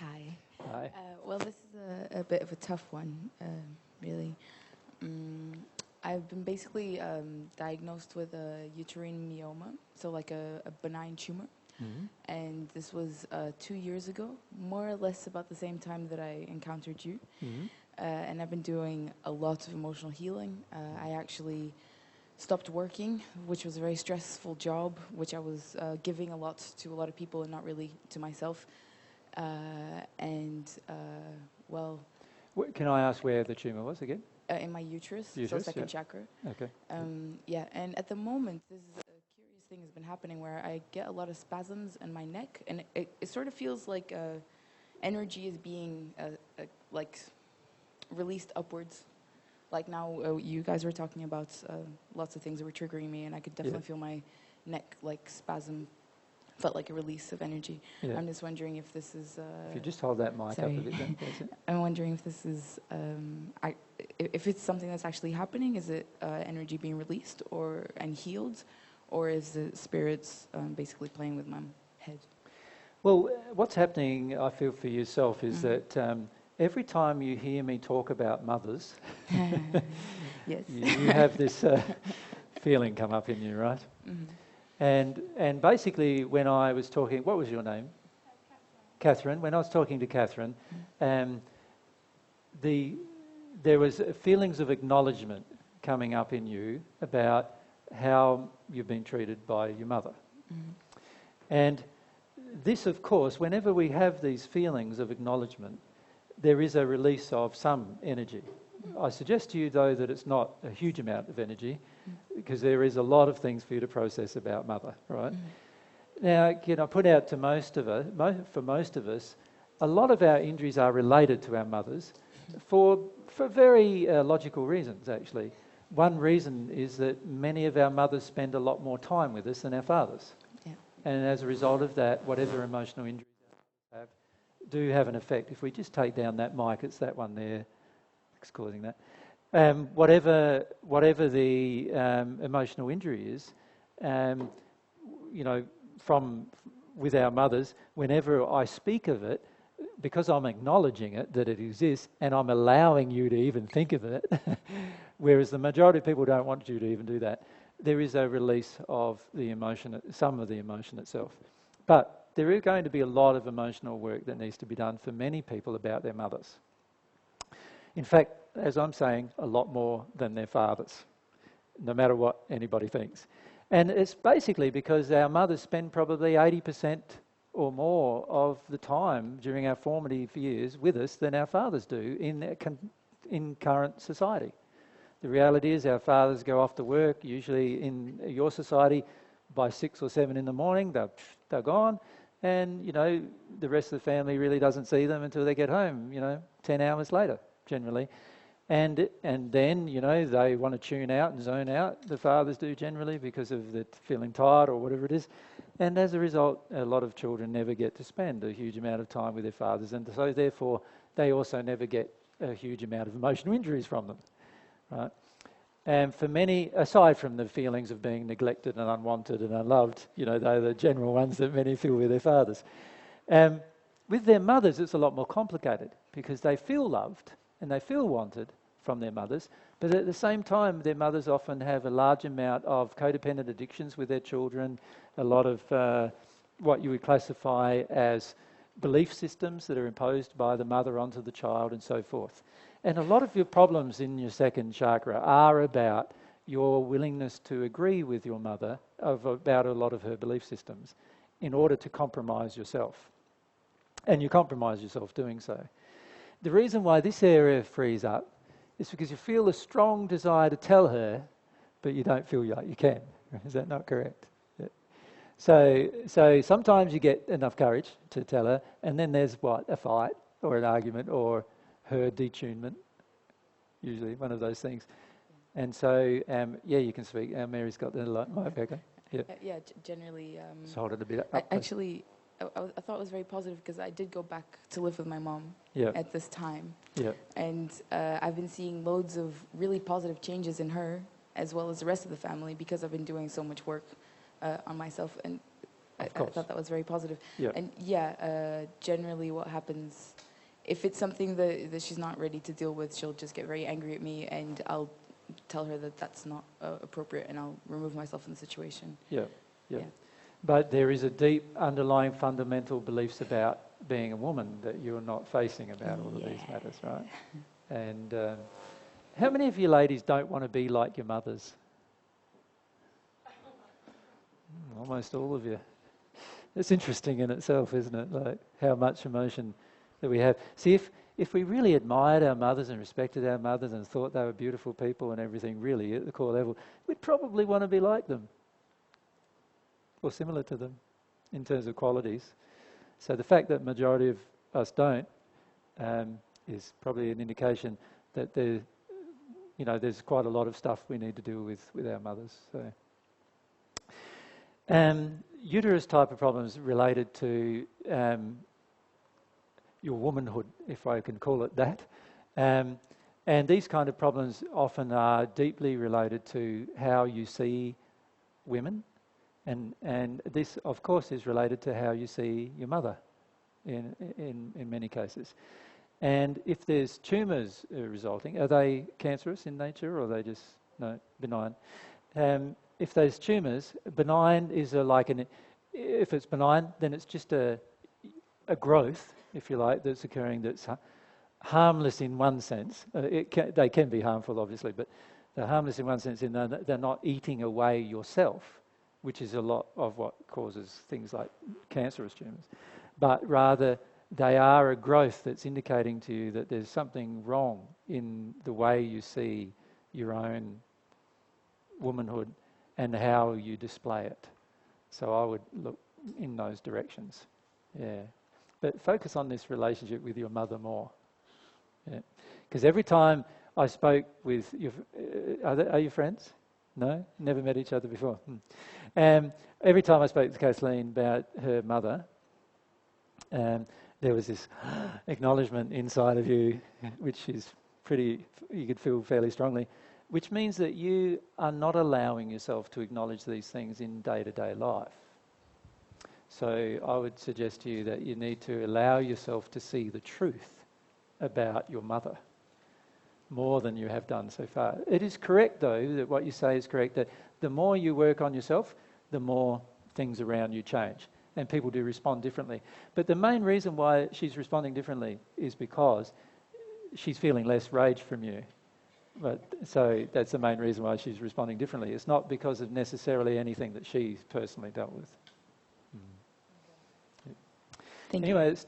Hi. Hi. Well, this is a bit of a tough one, really. I've been basically diagnosed with a uterine myoma, so like a benign tumor. Mm-hmm. And this was 2 years ago, more or less about the same time that I encountered you. Mm-hmm. And I've been doing a lot of emotional healing. I actually stopped working, which was a very stressful job, which I was giving a lot to a lot of people and not really to myself. Well, Can I ask where the tumour was again? in my uterus, so Uterus, second yeah. chakra. Okay. Yeah, and at the moment, this is a curious thing has been happening where I get a lot of spasms in my neck, and it sort of feels like energy is being like released upwards. Like now, you guys were talking about lots of things that were triggering me, and I could definitely feel my neck like spasm. Felt like a release of energy. Yeah. I'm just wondering if this is. If you just hold that mic up a bit, then that's it. I'm wondering if this is. If it's something that's actually happening, is it energy being released and healed, or is the spirits basically playing with my head? Well, what's happening, I feel, for yourself is that every time you hear me talk about mothers, Yes. you have this feeling come up in you, right? Mm-hmm. And basically, when I was talking, what was your name? Catherine. When I was talking to Catherine, there was feelings of acknowledgement coming up in you about how you've been treated by your mother. Mm-hmm. And this, of course, whenever we have these feelings of acknowledgement, there is a release of some energy. I suggest to you, though, that it's not a huge amount of energy, because there is a lot of things for you to process about mother, right? Now, can I put out to most of us, for most of us, a lot of our injuries are related to our mothers for very logical reasons, actually. One reason is that many of our mothers spend a lot more time with us than our fathers. Yeah. And as a result of that, whatever emotional injuries our mothers do have an effect. If we just take down that mic, it's that one there that's causing that. Whatever the emotional injury is, with our mothers, whenever I speak of it, because I'm acknowledging it, that it exists, and I'm allowing you to even think of it, whereas the majority of people don't want you to even do that, there is a release of the emotion, some of the emotion itself. But there is going to be a lot of emotional work that needs to be done for many people about their mothers. In fact, as I'm saying, a lot more than their fathers, no matter what anybody thinks. And it's basically because our mothers spend probably 80% or more of the time during our formative years with us than our fathers do in current society. The reality is our fathers go off to work, usually in your society, by 6 or 7 in the morning, they're gone, and, the rest of the family really doesn't see them until they get home, 10 hours later, generally. And then, they want to tune out and zone out, the fathers do generally, because of the feeling tired or whatever it is. And as a result, a lot of children never get to spend a huge amount of time with their fathers, and so therefore they also never get a huge amount of emotional injuries from them, right? And for many, aside from the feelings of being neglected and unwanted and unloved, they're the general ones that many feel with their fathers. With their mothers, it's a lot more complicated because they feel loved and they feel wanted from their mothers, but at the same time, their mothers often have a large amount of codependent addictions with their children, a lot of what you would classify as belief systems that are imposed by the mother onto the child and so forth. And a lot of your problems in your second chakra are about your willingness to agree with your mother about a lot of her belief systems in order to compromise yourself. And you compromise yourself doing so. The reason why this area frees up is because you feel a strong desire to tell her, but you don't feel like you can. Is that not correct? Yeah. So sometimes you get enough courage to tell her, and then there's a fight or an argument or her detunement, usually one of those things. And so, you can speak. Mary's got the mic. Okay. Yeah, generally. Just hold it a bit up. I thought it was very positive because I did go back to live with my mom at this time. Yeah. And I've been seeing loads of really positive changes in her as well as the rest of the family because I've been doing so much work on myself. And I course. thought that was very positive. Yeah. And generally what happens, if it's something that she's not ready to deal with, she'll just get very angry at me, and I'll tell her that that's not appropriate, and I'll remove myself from the situation. Yeah. Yeah. But there is a deep underlying fundamental beliefs about being a woman that you're not facing about all of these matters, right? And how many of you ladies don't want to be like your mothers? Almost all of you. It's interesting in itself, isn't it? Like how much emotion that we have. See, if we really admired our mothers and respected our mothers and thought they were beautiful people and everything, really at the core level, we'd probably want to be like them or similar to them in terms of qualities. So the fact that majority of us don't is probably an indication that there's quite a lot of stuff we need to do with our mothers. So. Uterus type of problems related to your womanhood, if I can call it that. And these kind of problems often are deeply related to how you see women. And this, of course, is related to how you see your mother in many cases. And if there's tumours resulting, are they cancerous in nature or are they just benign? If there's tumours, benign is if it's benign, then it's just a growth, if you like, that's occurring that's harmless in one sense. They can be harmful, obviously, but they're harmless in one sense in that they're not eating away yourself, which is a lot of what causes things like cancerous tumours. But rather, they are a growth that's indicating to you that there's something wrong in the way you see your own womanhood and how you display it. So I would look in those directions. Yeah. But focus on this relationship with your mother more. Yeah. Because every time I spoke with your... are you friends? No? Never met each other before? Every time I spoke to Kathleen about her mother, there was this acknowledgement inside of you, which is you could feel fairly strongly, which means that you are not allowing yourself to acknowledge these things in day-to-day life. So I would suggest to you that you need to allow yourself to see the truth about your mother more than you have done so far. It is correct, though, that what you say is correct, that the more you work on yourself, the more things around you change. And people do respond differently. But the main reason why she's responding differently is because she's feeling less rage from you. So that's the main reason why she's responding differently. It's not because of necessarily anything that she's personally dealt with. Thank you. Anyway, it's